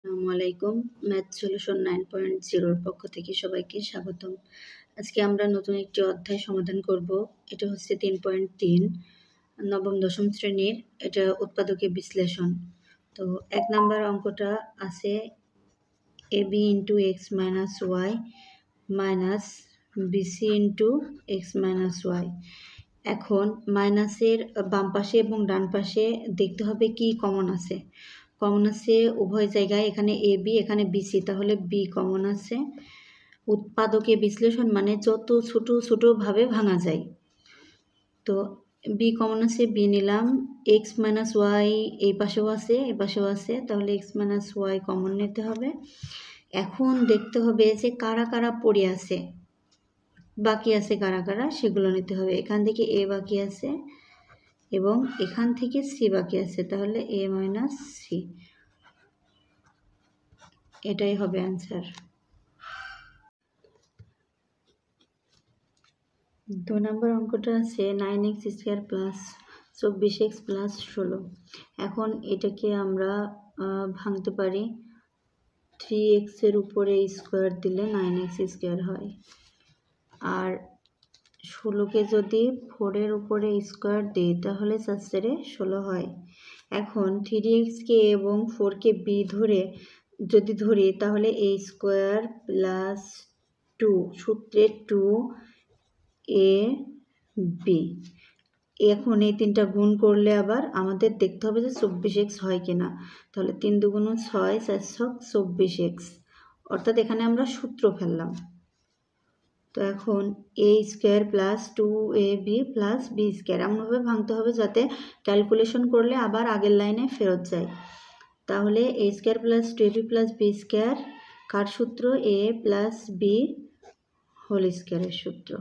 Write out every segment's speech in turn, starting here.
আসসালামু আলাইকুম। Math solution 9.0 এর পক্ষ থেকে সবাইকে স্বাগতম। আজকে আমরা নতুন একটি অধ্যায় সমাধান করব। এটা হচ্ছে 3.3 নবম দশম শ্রেণীর। এটা উৎপাদকের বিশ্লেষণ। তো 1 নাম্বার অঙ্কটা আছে ab into x minus y minus b c into x minus y. এখন মাইনাসের বাম পাশে এবং ডান পাশে দেখতে হবে কি কমন আছে। কমন আছে উভয় জায়গায়, এখানে এ বি এখানে বিসি, তাহলে বি কমন আছে। উৎপাদকে বিশ্লেষণ মানে যত ছোট ছোটোভাবে ভাঙা যায়। তো বি কমন আছে, বি নিলাম। এক্স মাইনাস ওয়াই এই পাশেও আছে এই পাশেও আছে, তাহলে এক্স মাইনাস ওয়াই কমন নিতে হবে। এখন দেখতে হবে যে কারা কারা পড়ে আছে, বাকি আছে কারা কারা, সেগুলো নিতে হবে। এখান থেকে এ বাকি আছে এবং এখান থেকে সি বাকি আছে, তাহলে এ মাইনাস সি, এটাই হবে অ্যান্সার। 2 নম্বর অঙ্কটা আছে 9x square plus 24x plus 16। এখন এটাকে আমরা ভাঙতে পারি। 3x এর উপরে স্কোয়ার দিলে 9x স্কোয়ার হয়, আর 16কে যদি 4 এর উপরে স্কোয়ার দিই তাহলে 4×16 হয়। এখন 3xকে এবং 4কে বি ধরে যদি ধরি তাহলে a স্কোয়ার প্লাস 2 সূত্রে 2 a b। এখন এই তিনটা গুণ করলে আবার আমাদের দেখতে হবে যে 24x হয় কিনা। তাহলে 3 2 6 4 24x, অর্থাৎ এখানে আমরা সূত্র ফেললাম। তো এখন a square plus 2ab plus b square এমনভাবে ভাঙতে হবে যাতে ক্যালকুলেশন করলে আবার আগের লাইনে ফেরত যায়। তাহলে a square plus 2ab plus b square কার সূত্র? a প্লাস b হোল স্কোয়ারের সূত্র।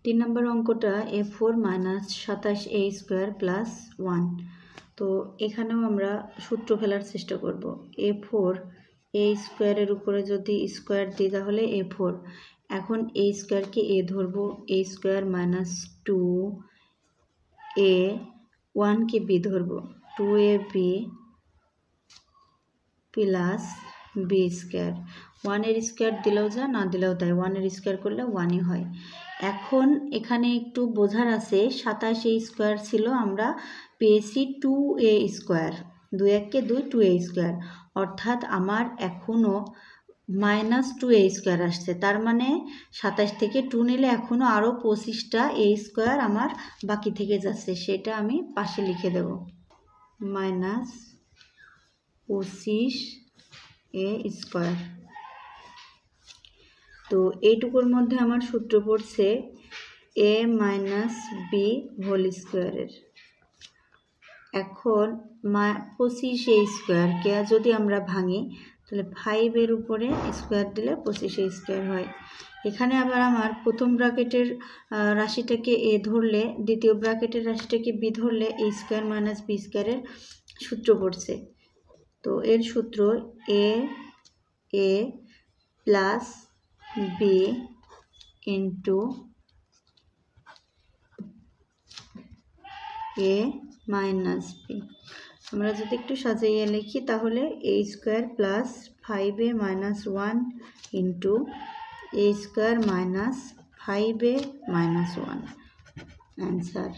তিন নম্বর অঙ্কটা a4 minus 27a square plus 1। তো এখানেও আমরা সূত্র ফেলার চেষ্টা করব। a4 a স্কোয়ারের উপরে যদি স্কোয়ার দিই তাহলে a4। এখন a স্কোয়ারকে a ধরবো, a স্কোয়ার মাইনাস 2a, 1কে b ধরবো, 2ab প্লাস b স্কোয়ার। 1-এর স্কোয়ার দিলেও যা, না দিলেও তাই, 1-এর স্কোয়ার করলে 1ই হয়। এখন এখানে একটু বোঝার আছে, 27a স্কোয়ার ছিল, আমরা পেয়েছি 2a স্কোয়ার, 2 1-কে 2 2a স্কোয়ার, অর্থাৎ আমার এখনও মাইনাস 2a স্কোয়ার আসছে। তার মানে 27 থেকে 2 নিলে এখনও আরও 25টা a স্কোয়ার আমার বাকি থেকে যাচ্ছে, সেটা আমি পাশে লিখে দেব, মাইনাস 25a স্কোয়ার। তো এইটুকুর মধ্যে আমার সূত্র পড়ছে a মাইনাস বি হোল স্কোয়ারের। এখন 25a স্কোয়ারকে যদি আমরা ভাঙি তাহলে 5-এর উপরে স্কোয়ার দিলে 25a স্কোয়ার হয়। এখানে আবার আমার প্রথম ব্র্যাকেটের রাশিটাকে a ধরলে, দ্বিতীয় ব্র্যাকেটের রাশিটাকে b ধরলে a স্কোয়ার মাইনাস বি স্কোয়ারের সূত্র পড়ছে। তো এর সূত্র a plus b into a minus b. আমরা যদি একটু সাজিয়ে লিখি তাহলে a square plus 5a minus 1 into a square minus 5a minus 1 answer.